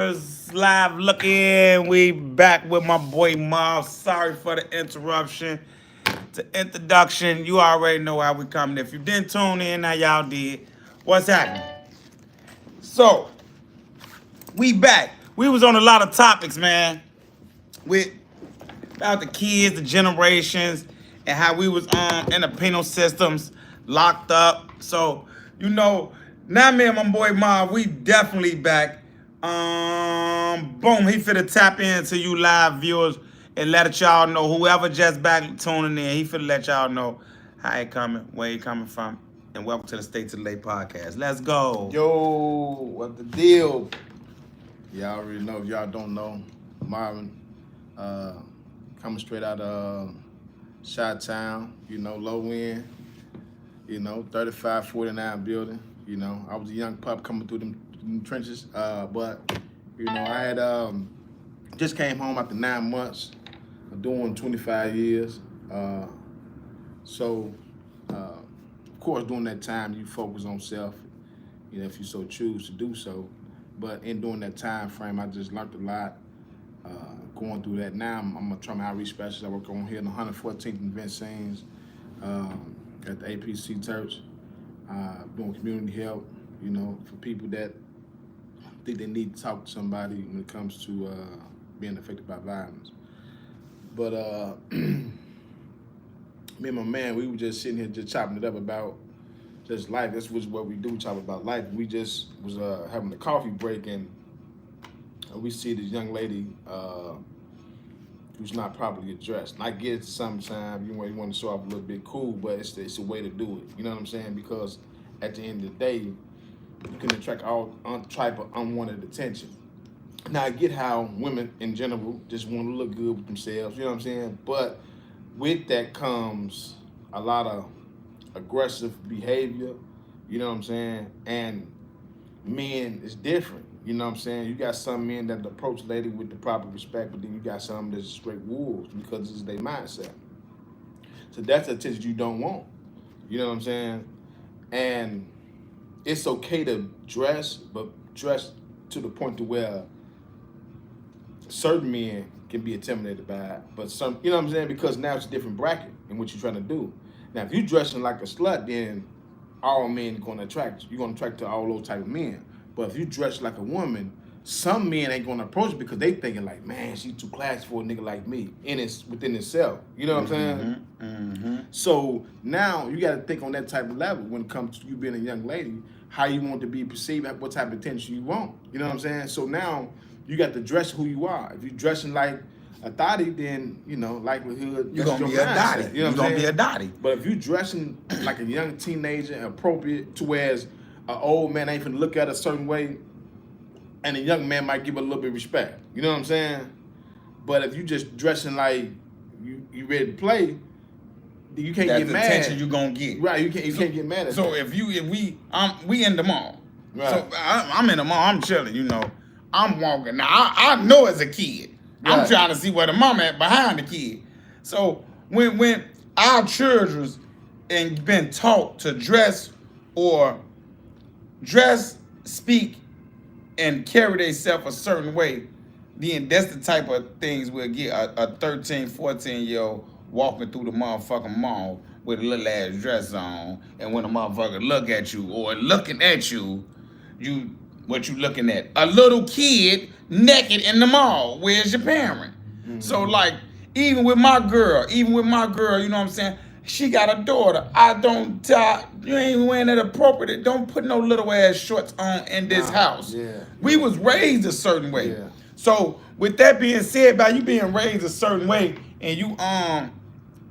Live looking. We back with my boy Mob. Sorry for the interruption. To introduction, you already know how we coming. If you didn't tune in, now y'all did. What's happening? So we back. We was on a lot of topics, man. With about the kids, the generations, and how we was in the penal systems locked up. So, now me and my boy Mob, we definitely back. Boom, he finna tap into you live viewers and let y'all know, whoever just back tuning in, he finna let y'all know how he coming, where he coming from, and welcome to the Stay to the Late podcast. Let's go. Yo, what the deal? Y'all already know. If y'all don't know, Marvin, coming straight out of Chi-Town, low end, 3549 building. I was a young pup coming through them trenches, but, I had just came home after 9 months of doing 25 years. So, of course, during that time, you focus on self, if you so choose to do so. But in during that time frame, I just learned a lot going through that. Now, I'm a trauma outreach specialist. I work on here in the 114th and Vincennes at the APC Church, doing community help, for people that think they need to talk to somebody when it comes to being affected by violence. But me and my man, we were just sitting here just chopping it up about just life. This was what we do, chop about life. We just was having a coffee break, and we see this young lady who's not properly addressed. And I get it sometimes, you want to show off a little bit cool, but it's a way to do it. You know what I'm saying? Because at the end of the day, you can attract all type of unwanted attention. Now, I get how women in general just want to look good with themselves, you know what I'm saying? But with that comes a lot of aggressive behavior, you know what I'm saying? And men is different, you know what I'm saying? You got some men that approach lady with the proper respect, but then you got some that's straight wolves because this is their mindset. So that's the attention you don't want, you know what I'm saying? And it's okay to dress, but dress to the point to where certain men can be intimidated by it, but some, you know what I'm saying? Because now it's a different bracket in what you're trying to do. Now, if you're dressing like a slut, then all men are going to attract you. You're going to attract to all those type of men. But if you dress like a woman, some men ain't going to approach it because they thinking like, man, she's too classy for a nigga like me within itself. You know what I'm saying? Mm-hmm. So now you got to think on that type of level when it comes to you being a young lady, how you want to be perceived, what type of attention you want. You know what I'm saying? So now you got to dress who you are. If you're dressing like a thotty, then, likelihood You're going to be a dotty. You're going to be a dotty. But if you dressing like a young teenager and appropriate to whereas an old man ain't finna look at a certain way and a young man might give a little bit of respect. You know what I'm saying? But if you just dressing like you ready to play, you can't get mad. That's the attention you're going to get. Right, you can't get mad at so that. So we in the mall. Right. So I'm in the mall, I'm chilling, I'm walking. Now, I know as a kid, I'm trying to see where the mama at behind the kid. So when our children and been taught to dress, speak, and carry themselves a certain way, then that's the type of things we'll get a 13, 14-year-old walking through the motherfucking mall with a little ass dress on, and when a motherfucker look at you or looking at you, what you looking at? A little kid naked in the mall. Where's your parent? Mm-hmm. So like, even with my girl, you know what I'm saying? She got a daughter. You ain't wearing that appropriate. Don't put no little ass shorts on in this house. Yeah. We was raised a certain way. Yeah. So with that being said, by you being raised a certain way, and you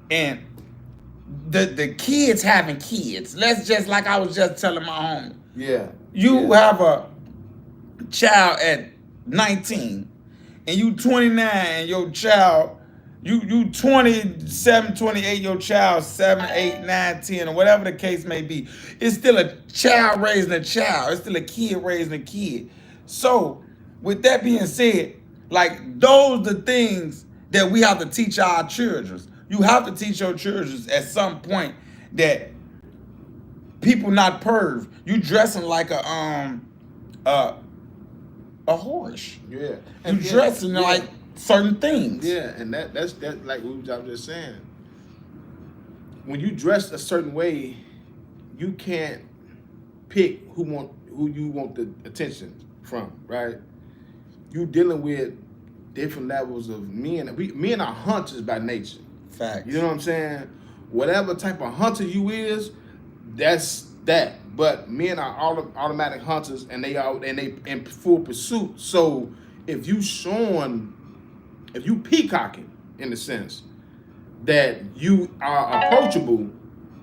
and the kids having kids. Let's just, like I was just telling my homie. Yeah. You have a child at 19 and you 29 and your child you 27, 28, your child 7, 8, 9, 10, or whatever the case may be. It's still a child raising a child. It's still a kid raising a kid. So with that being said, like, those are the things that we have to teach our children. You have to teach your children at some point that people not perv. You dressing like a a whorish. Yeah. You dressing like certain things. Yeah, and that's like we was just saying. When you dress a certain way, you can't pick who you want the attention from, right? You dealing with different levels of men. Men are hunters by nature. Facts. You know what I'm saying? Whatever type of hunter you is, that's that. But men are automatic hunters, and they in full pursuit. So if you peacocking in the sense that you are approachable,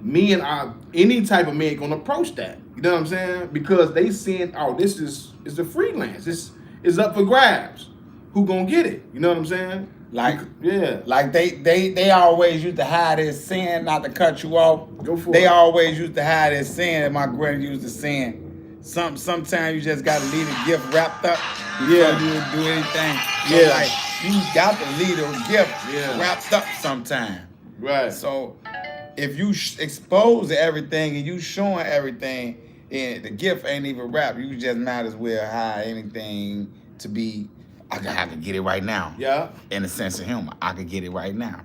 men are any type of man gonna approach that. You know what I'm saying? Because they saying, oh, this is a freelance. This is up for grabs. Who gonna get it? You know what I'm saying? Like yeah, like they always used to hide this saying, not to cut you off. Go for they it. always used to hide this saying that my granny used to saying. Sometimes you just gotta leave the gift wrapped up before you would do anything. So Yeah. like you got to leave the gift Yeah. wrapped up sometime. Right. So if you expose everything and you showing everything, and the gift ain't even wrapped, you just might as well hide anything to be. I can get it right now. Yeah. In a sense of humor, I could get it right now.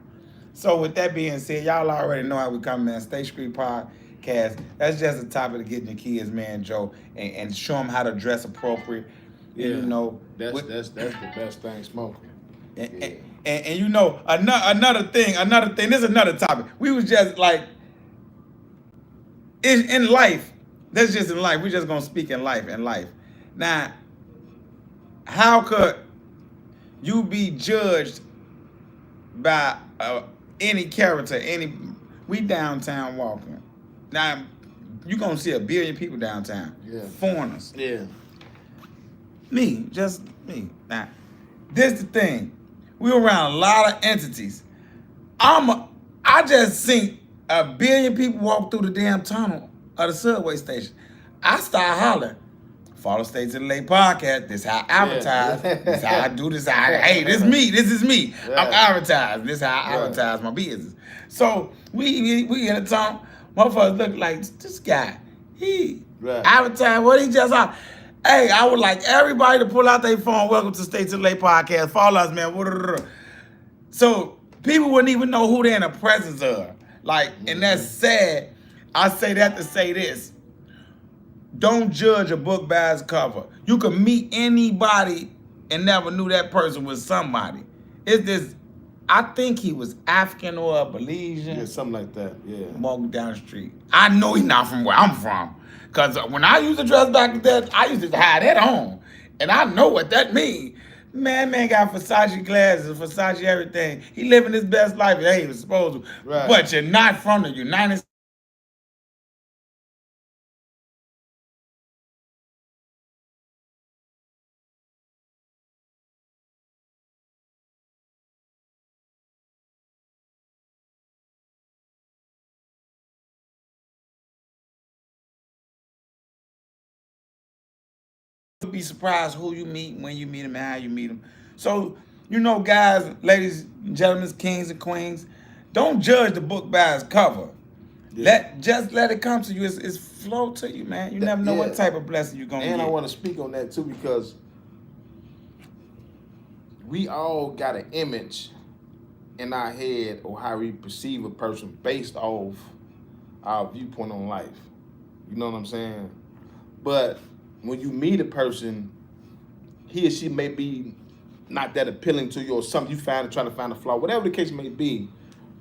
So with that being said, y'all already know how we come, man. State Street Podcast. That's just the topic of getting your kids, man, Joe, and show them how to dress appropriate. Yeah. You know, that's the best thing smoking. And you know, another thing. This is another topic. We was just like in life. That's just in life. We're just gonna speak in life. Now, how could you be judged by any character? We downtown walking. Now, you gonna see 1 billion people downtown. Yeah. Foreigners. Yeah. Just me. Now, this the thing. We around a lot of entities. I just seen 1 billion people walk through the damn tunnel of the subway station. I start hollering. Follow Stay to the Late Podcast. This how I advertise. This how I do this. Hey, this is me. Yeah. I'm advertising. This how I advertise my business. So we in a tunnel. Motherfuckers look like this guy. He advertise what he just out. Hey, I would like everybody to pull out their phone. Welcome to Stay to the Late Podcast. Follow us, man. So people wouldn't even know who they're in the presence of. Like, and that's sad. I say that to say this. Don't judge a book by its cover. You can meet anybody and never knew that person was somebody. It's this, I think he was African or a Belizean. Yeah, something like that. Yeah. Walking down the street. I know he's not from where I'm from. Because when I used to dress back then, I used to have that on. And I know what that means. Man got Versace glasses, Versace everything. He living his best life. Hey, he was supposed to. Right. But you're not from the United States. Be surprised who you meet, when you meet them, how you meet them. So, you know, guys, ladies, gentlemen, kings and queens, don't judge the book by its cover. Yeah. Let it come to you. It's flow to you, man. You never know what type of blessing you're gonna get. And I want to speak on that too, because we all got an image in our head or how we perceive a person based off our viewpoint on life. You know what I'm saying? But when you meet a person, he or she may be not that appealing to you, or something you trying to find a flaw, whatever the case may be,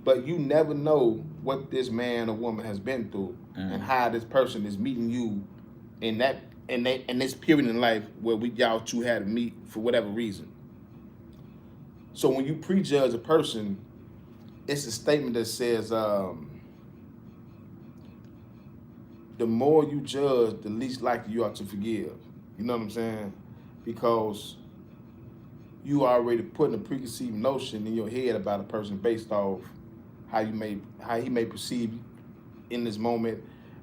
but you never know what this man or woman has been through and how this person is meeting you in this period in life where y'all two had to meet for whatever reason. So when you prejudge a person, it's a statement that says, the more you judge, the least likely you are to forgive. You know what I'm saying? Because you already putting a preconceived notion in your head about a person based off how he may perceive you in this moment,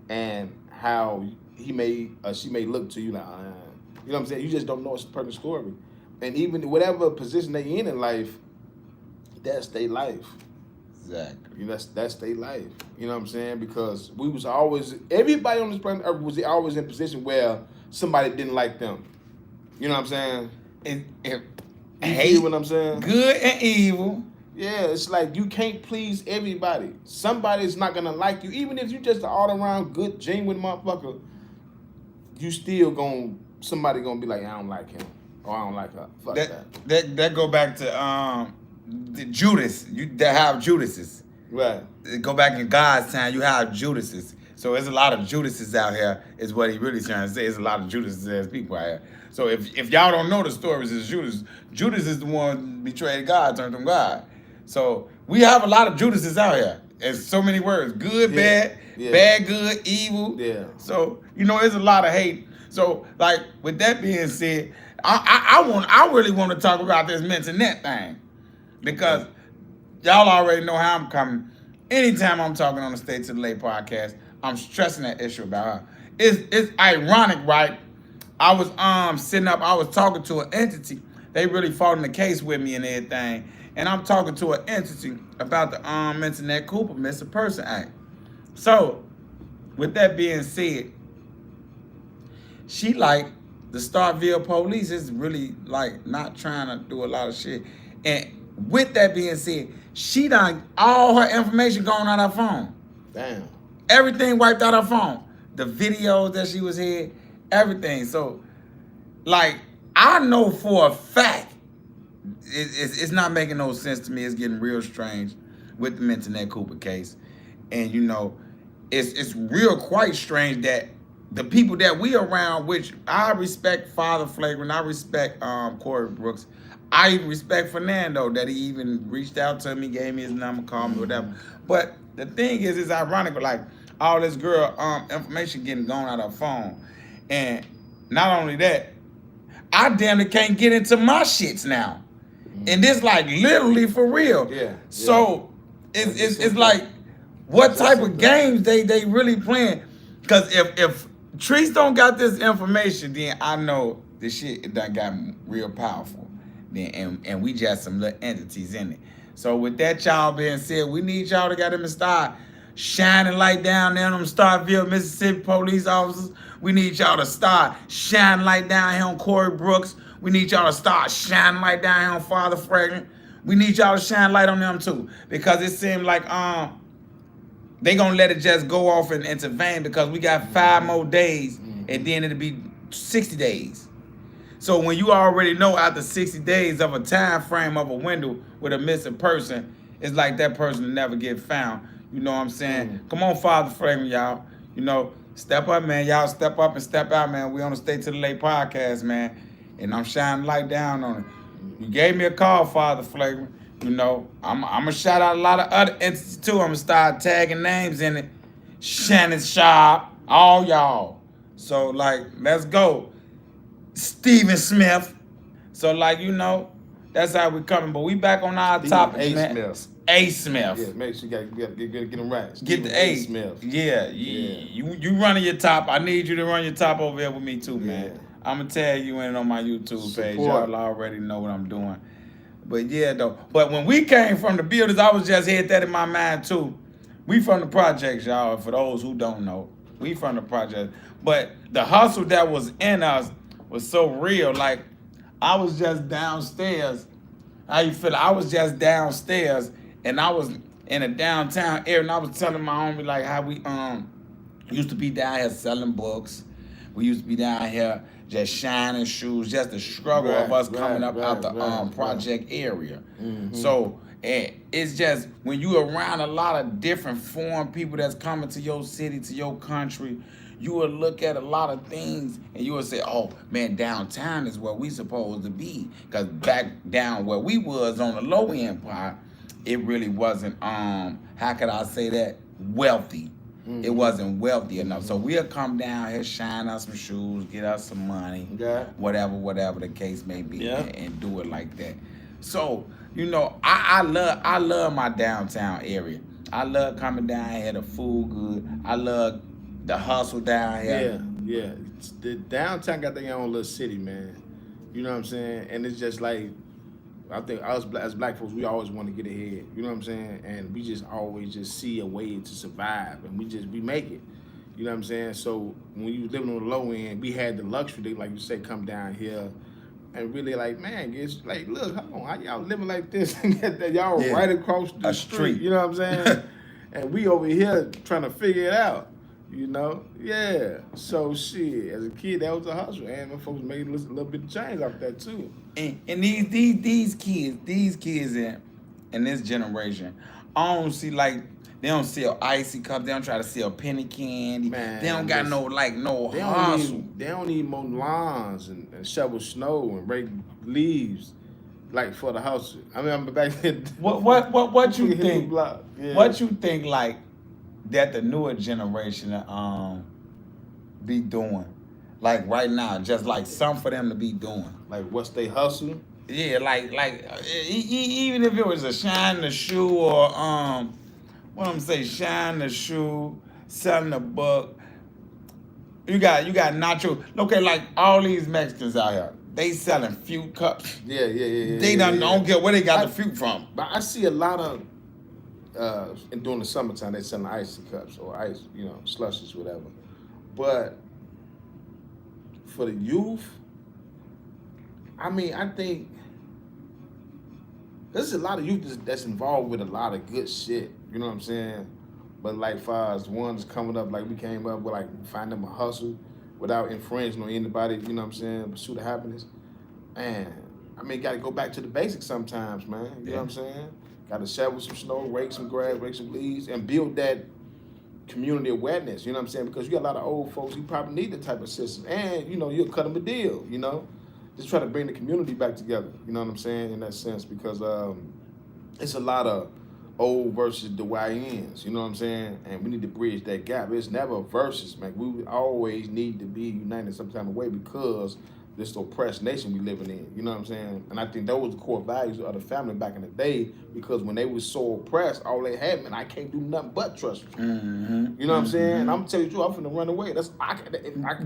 and how he may or she may look to you now. You know what I'm saying? You just don't know a person's story. And even whatever position they in life, that's their life. Exactly. You know, that's their life. You know what I'm saying? Because everybody on this planet Earth was always in a position where somebody didn't like them. You know what I'm saying? If You hate, feel what I'm saying? good and evil. Yeah, it's like you can't please everybody. Somebody's not gonna like you, even if you just an all around good, genuine motherfucker. You still somebody gonna be like, I don't like him or I don't like her. Fuck that. That go back to the Judas. That have Judases. Right. Go back in God's time. You have Judases. So there's a lot of Judases out here. Is what he really trying to say. There's a lot of Judases as people out here. So if y'all don't know the stories, it's Judas. Judas is the one who betrayed God, turned from God. So we have a lot of Judases out here. There's so many words: good, bad, bad, good, evil. Yeah. So there's a lot of hate. So like with that being said, I really want to talk about this mental net thing because y'all already know how I'm coming. Anytime I'm talking on the Stay to the Late podcast, I'm stressing that issue about her. It's ironic, right? I was sitting up, I was talking to an entity. They really fought in the case with me and everything. And I'm talking to an entity about the Internet Cooper Missing Person Act. So, with that being said, she like the Starkville police is really like not trying to do a lot of shit. And with that being said, she done all her information gone out her phone. Damn. Everything wiped out her phone. The videos that she was here, everything. So, like, I know for a fact it's not making no sense to me. It's getting real strange with the Internet Cooper case. And, it's real quite strange that the people that we around, which I respect Father Flagrant, I respect Corey Brooks, I even respect Fernando that he even reached out to me, gave me his number, called me, whatever. But the thing is, it's ironic, like all this girl information getting gone out of her phone. And not only that, I damn near can't get into my shits now. And this like literally for real. Yeah. So it's like what type of games they really playing? Because if Trees don't got this information, then I know the shit it done got real powerful. Then and we just some little entities in it. So with that y'all being said, we need y'all to get them and start shining light down there on them Starkville, Mississippi police officers. We need y'all to start shining light down here on Corey Brooks. We need y'all to start shining light down here on Father Fragrant. We need y'all to shine light on them too. Because it seemed like they gonna let it just go off into vain because we got 5 more days and then it'll be 60 days. So when you already know after 60 days of a time frame of a window with a missing person, it's like that person will never get found. You know what I'm saying? Come on, Father Fragrant, y'all. Step up, man. Y'all step up and step out, man. We on the Stay to the Late podcast, man. And I'm shining light down on it. You gave me a call, Father Flagrant. I'm going to shout out a lot of other entities, too. I'm going to start tagging names in it. Shannon Sharp, all y'all. So, let's go. Steven Smith. So, that's how we coming. But we back on our topic, man. Smith. A. Smith. Yeah, make sure you got to get them right. Get the A. Smith. Yeah. You running your top. I need you to run your top over here with me, too, man. Yeah. I'm going to tag you in on my YouTube page. Y'all already know what I'm doing. But yeah, though. But when we came from the builders, I was just had that in my mind, too. We from the projects, y'all. For those who don't know, we from the projects. But the hustle that was in us was so real. Like, I was just downstairs. How you feel? I was just downstairs, and I was in a downtown area, and I was telling my homie, like, how we used to be down here selling books. We used to be down here just shining shoes, just the struggle of us coming up out the project area. Mm-hmm. So it's just when you around a lot of different foreign people that's coming to your city, to your country, you will look at a lot of things and you will say, oh, man, downtown is where we supposed to be. Because back down where we was on the low end part, it really wasn't, how could I say that, wealthy. Mm-hmm. It wasn't wealthy enough. So we'll come down here, shine us some shoes, get us some money, whatever the case may be, and do it like that. So, I love my downtown area. I love coming down here, the food good. I love the hustle down here. Yeah. The downtown got their own little city, man. You know what I'm saying? And it's just like, I think us as black folks, we always want to get ahead. You know what I'm saying? And we just always just see a way to survive, and we make it. You know what I'm saying? So when you was living on the low end, we had the luxury to, like you said, come down here, and really like, man, it's like, look, hold on, how y'all living like this? Y'all Yeah. right across the A street. street. You know what I'm saying? And we over here trying to figure it out. Yeah. So shit, as a kid, that was a hustle, and my folks made a little bit of change off that too. And these kids in this generation, I don't see like they don't sell icy cups. They don't try to sell penny candy. Man, They don't got listen, no They hustle. don't need mow lawns and shovel snow and rake leaves like for the hustle. I mean, I'm back then. What you think? Yeah. What you think like that the newer generation be doing? Like right now, just like something for them to be doing. Like what's they hustle? Yeah, even if it was a shine the shoe or what I'm say, shine the shoe, selling a book. You got nacho. Okay, like all these Mexicans out here, they selling fruit cups. Yeah. They don't care where they got the fruit from. But I see a lot of and during the summertime they selling icy cups or ice, slushes, whatever. But for the youth, I mean, I think there's a lot of youth that's involved with a lot of good shit. You know what I'm saying? But like far as ones coming up, like we came up with like find them a hustle without infringing on anybody, you know what I'm saying, pursuit of happiness. Man, I mean, gotta go back to the basics sometimes, man. You know what I'm saying? Gotta shovel some snow, rake some grass, rake some leaves, and build that community awareness, you know what I'm saying? Because you got a lot of old folks who probably need the type of assistance. And, you'll cut them a deal, Just try to bring the community back together, you know what I'm saying, in that sense, because it's a lot of old versus the YNs, you know what I'm saying? And we need to bridge that gap. It's never versus, man. We always need to be united some kind of way because this oppressed nation we living in, you know what I'm saying? And I think those were the core values of the family back in the day because when they was so oppressed, all they had, man, I can't do nothing but trust you. Mm-hmm. You know what I'm saying? And I'm gonna tell you the truth, I'm finna run away. If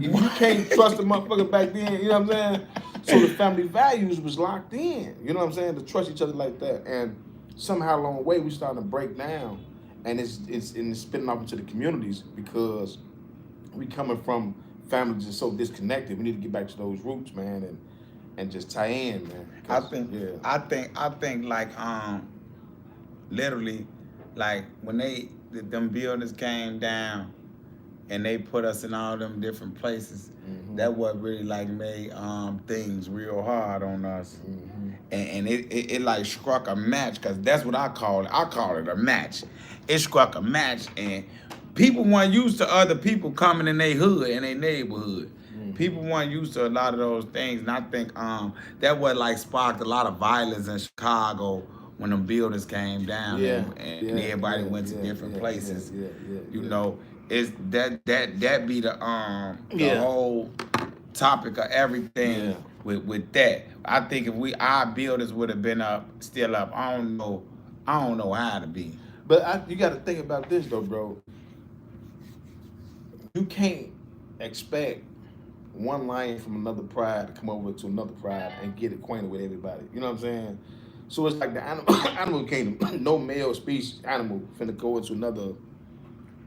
you can't trust the motherfucker back then, you know what I'm saying? So the family values was locked in, you know what I'm saying? To trust each other like that. And somehow along the way, we starting to break down and it's spinning off into the communities because we coming from families are so disconnected. We need to get back to those roots, man, and just tie in, man. I think like literally like when them buildings came down and they put us in all them different places, that what really like made things real hard on us. And it like struck a match, cause that's what I call it. I call it a match. It struck a match and people weren't used to other people coming in their hood, in their neighborhood. People weren't used to a lot of those things, and I think that what like sparked a lot of violence in Chicago when them buildings came down and everybody went to different places. You know, it's that be the whole topic of everything with that. I think if our buildings would have been still up, I don't know how to be. But you got to think about this though, bro. You can't expect one lion from another pride to come over to another pride and get acquainted with everybody. You know what I'm saying? So it's like the animal kingdom. No male species animal finna go into another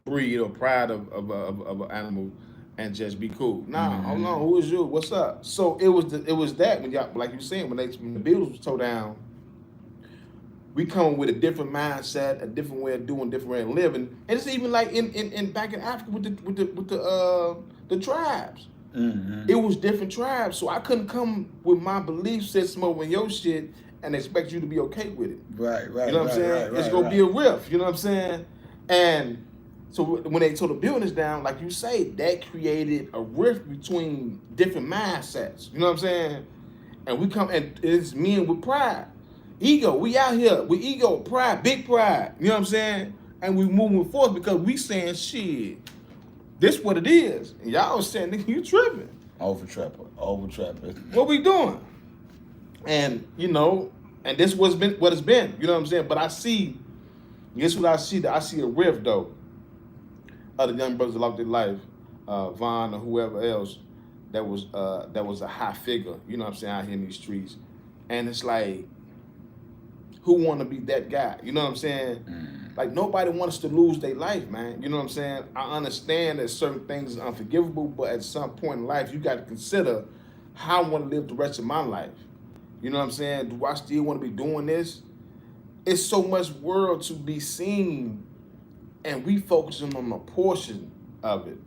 breed or pride of an animal and just be cool. Nah, hold on, who is you? What's up? So it was that when y'all, like you saying, when the buildings was tore down, we come with a different mindset, a different way of doing, different way of living, and it's even like in back in Africa with the tribes. It was different tribes, so I couldn't come with my belief system over your shit and expect you to be okay with it. Right. You know what I'm saying? It's gonna be a rift. You know what I'm saying? And so when they tore the buildings down, like you say, that created a rift between different mindsets. You know what I'm saying? And we come, and it's men with pride. Ego, we out here with ego, pride, big pride. You know what I'm saying? And we moving forward because we saying, shit, this what it is. And y'all saying, nigga, you tripping. Over tripping. What we doing? And, and this what it's been. You know what I'm saying? But I see, guess what I see? I see a rift, though, of the young brothers that lost their life, Vaughn or whoever else that was a high figure, you know what I'm saying, out here in these streets. And it's like, who want to be that guy? You know what I'm saying? Like, nobody wants to lose their life, man. You know what I'm saying? I understand that certain things is unforgivable, but at some point in life, you got to consider how I want to live the rest of my life. You know what I'm saying? Do I still want to be doing this? It's so much world to be seen, and we focusing on a portion of it.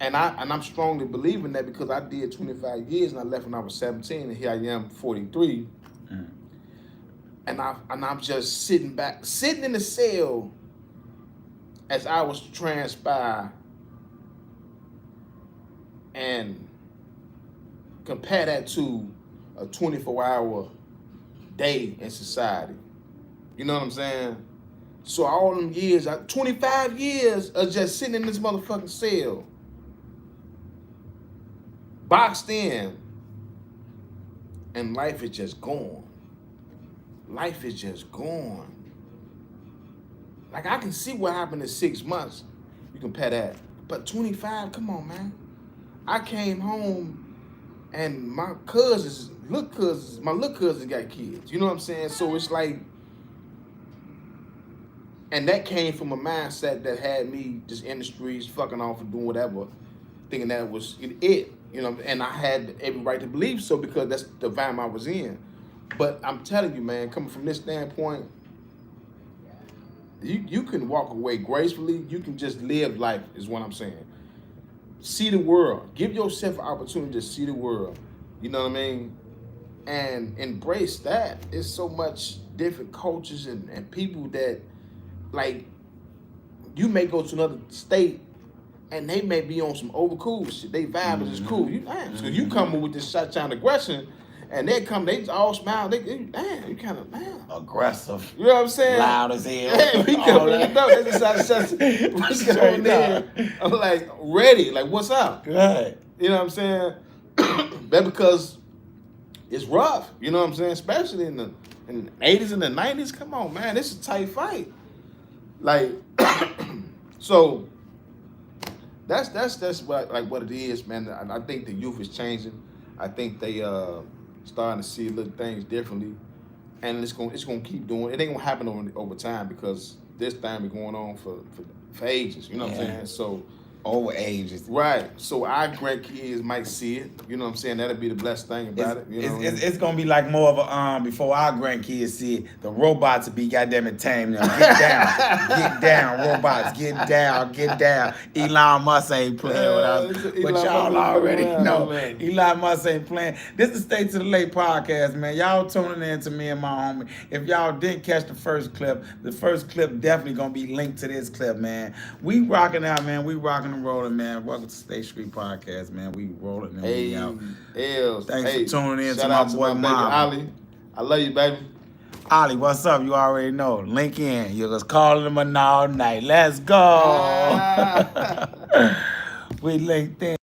And I'm strongly believing that because I did 25 years and I left when I was 17, and here I am 43. And I'm just sitting in the cell as I was transpire and compare that to a 24-hour day in society. You know what I'm saying? So all them years, 25 years of just sitting in this motherfucking cell, boxed in, and life is just gone. Life is just gone. Like, I can see what happened in 6 months. You compare that. But 25, come on, man. I came home and my little cousins got kids. You know what I'm saying? So it's like, and that came from a mindset that had me just in the streets, fucking off and doing whatever, thinking that was it. You know, and I had every right to believe so because that's the vibe I was in. But I'm telling you, man, coming from this standpoint, you can walk away gracefully. You can just live life, is what I'm saying. See the world. Give yourself an opportunity to see the world. You know what I mean? And embrace that. It's so much different cultures and people that, like, you may go to another state and they may be on some overcool shit. They vibe is just cool. So you come with this shot-down aggression, and they all smile. Damn, you kind of, damn. Aggressive. You know what I'm saying? Loud as hell. Yeah, we come in the door. They just on there. I'm like, ready. Like, what's up? Good. You know what I'm saying? That because it's rough. You know what I'm saying? Especially in the 80s and the 90s. Come on, man. This is a tight fight. Like, so that's what it is, man. I think the youth is changing. I think they starting to see little things differently, and it's gonna keep doing. It ain't gonna happen over time because this thing been going on for ages. You know what I'm saying? So over ages. Right. So our grandkids might see it. You know what I'm saying? That'll be the blessed thing about it. You know it's gonna be like more of a before our grandkids see it, the robots will be goddamn it tame now. Get down, robots, get down. Elon Musk ain't playing with us. But y'all already know Elon Musk ain't playing. This is Stay to the Late podcast, man. Y'all tuning in to me and my homie. If y'all didn't catch the first clip definitely gonna be linked to this clip, man. We rocking out, man. We rocking and rolling, man. Welcome to State Street Podcast, man. We rolling and we out. Thanks for tuning in to my boy Mom. Ollie. I love you, baby. Ollie, what's up? You already know. Link in. You was calling him all night. Let's go. We linked in.